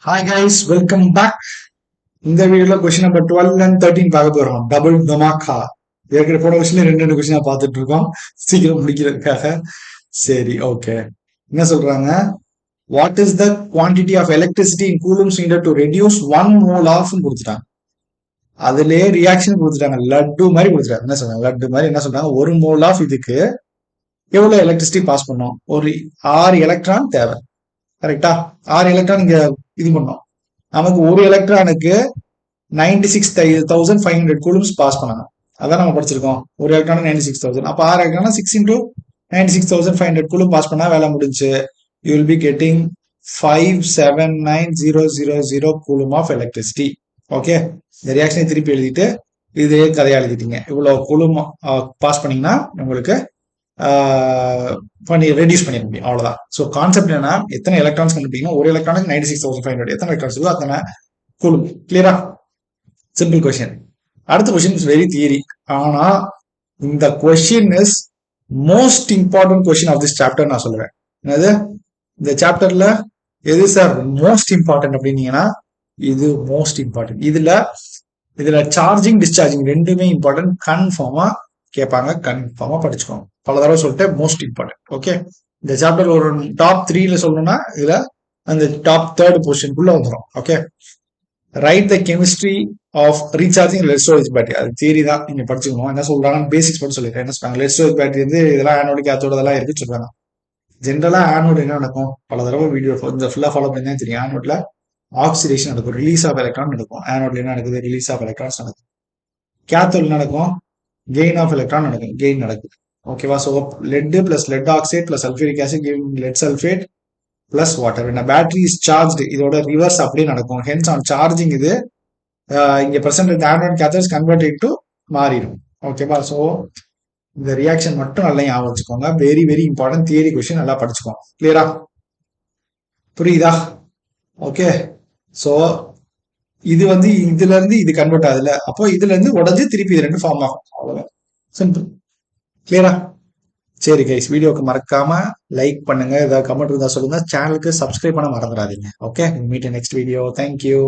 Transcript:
Hi guys, welcome back. இந்த வீடியோல question number 12 and 13 பார்க்க போறோம். டபுள் டொமாக்கா. ஏற்கனவே போன கொஸ்டின் ரெண்டு கொஸ்டினா பார்த்துட்டு இருக்கோம், சீக்கிரம் முடிக்கிறதுக்காக. சரி, ஓகே. என்ன சொல்றாங்க? What is the quantity of electricity in coulombs needed to reduce 1 mole of கொடுத்துட்டாங்க. அதுலயே ரியாக்ஷன் கொடுத்துட்டாங்க, லட்டு மாதிரி கொடுத்துட்டாங்க. என்ன சொல்றாங்க? லட்டு மாதிரி என்ன சொல்றாங்க? 1 mole ஆஃப் இதுக்கு எவ்வளவு எலக்ட்ரிசிட்டி பாஸ் பண்ணோம்? ஒரு 6 எலக்ட்ரான் தேவை. கரெக்டா? 6 எலக்ட்ரான் இங்க இது பண்ணோம். நமக்கு ஒரு எலக்ட்ரானுக்கு 96,500 கூலம்ஸ் பாஸ் பண்ணணும். அதான் நம்ம படிச்சிருக்கோம். ஒரு எலக்ட்ரானுக்கு 96,000. அப்ப 6 எலக்ட்ரான் 6 into 96,500 கூலும் பாஸ் பண்ணா வேலை முடிஞ்சு. You will be getting 579,000 coulomb of electricity. Okay, இந்த ரியாக்ஷனை திருப்பி எழுதிட்டு இதே கதையா எழுதிட்டீங்க. இவ்வளவு கூலும் பாஸ் பண்ணீங்கன்னா உங்களுக்கு பண்ணி ரெடியூஸ் பண்ணிட முடியும். அவ்வளவுதான். ஸோ கான்செப்ட் என்னன்னா, எத்தனை எலக்ட்ரான்ஸ் கண்டுபிடிக்கணும்? ஒரு எலக்ட்ரானுக்கு 96,500. எத்தனை எலக்ட்ரான்ஸ் இருக்கோ அத்தனை கூலும். கிளியரா? Simple question. அடுத்த கொஸ்டின் இஸ் வெரி தியரி. ஆனா இந்த question is most important question of this chapter நான் சொல்லுவேன். என்னது இந்த சாப்டர்ல எது சார் மோஸ்ட் இம்பார்ட்டன்ட் அப்படின்னீங்கன்னா, இது மோஸ்ட் இம்பார்ட்டன்ட். இதுல சார்ஜிங் டிஸ்சார்ஜிங் ரெண்டுமே இம்பார்ட்டன்ட். கன்ஃபார்மா கேட்பாங்க, கன்ஃபார்மா படிச்சுக்கோங்க. பல தடவை சொல்லிட்டு மோஸ்ட் இம்பார்ட்டன்ட். ஓகே, இந்த சாப்டர் ஒரு டாப் 3ல சொல்லணும்னா இதுல அந்த டாப் 3rd பொசிஷனுக்குள்ள வந்துடும். Okay, write the chemistry of recharging lead storage battery. அது தியரி தான், நீங்க படிச்சுக்கணும். என்ன சொல்றாங்க? பேசிக்ஸ் மட்டும் சொல்லிடுறேன். என்ன சொல்றாங்க? லெட் ஸ்டோரேஜ் பேட்டரி வந்து இதெல்லாம் ஆனோடிக் கேத்தோட இதெல்லாம் இருக்குன்னு சொல்றாங்க. ஜென்ரலா ஆனோட் என்ன நடக்கும்? பல தடவை வீடியோ இந்த ஃபுல்லா ஃபாலோ பண்ணி தான் தெரியும். ஆனோட்ல ஆக்சிடேஷன் நடக்கும், ரிலீஸ் ஆஃப் எலக்ட்ரான் நடக்கும். ஆனோட்ல என்ன நடக்குது? ரிலீஸ் ஆஃப் எலக்ட்ரான்ஸ் நடக்கும். கேத்தோல் நடக்கும், கெயின் ஆஃப் எலக்ட்ரான் நடக்கும், கெயின் நடக்குது. ஓகேவா? So let plus let oxide plus sulphuric acid giving let sulphate plus water. Battery is charged, இதோட ரிவர்ஸ் அப்படியே நடக்கும். ஹென்ஸ் ஆன் சார்ஜிங் இது இங்க பிரசன்ட் ஆனோட் கேத்தோட்ஸ் கன்வெர்ட் இன்டு மாறிடும். ஓகேவா? ஸோ இந்த ரியாக்ஷன் மட்டும் நல்லா ஞாபகம் வச்சுக்கோங்க. Very very important theory question. நல்லா படிச்சுக்கோங்க. கிளியரா? புரியுதா? ஓகே, ஸோ இது வந்து இதுல இருந்து இது கன்வெர்ட் ஆகுதுல, அப்போ இதுல இருந்து உடஞ்சு திருப்பி இது ரெண்டு ஃபார்ம் ஆகும். அவ்வளவுதான், சிம்பிள். கிளியரா? சரி கைஸ், வீடியோக்கு மறக்காம லைக் பண்ணுங்க, ஏதாவது கமெண்ட் இருந்தா சொல்லுங்க, சேனலுக்கு சப்ஸ்கிரைப் பண்ண மறந்துடாதீங்க. Okay, meet next video. Thank you.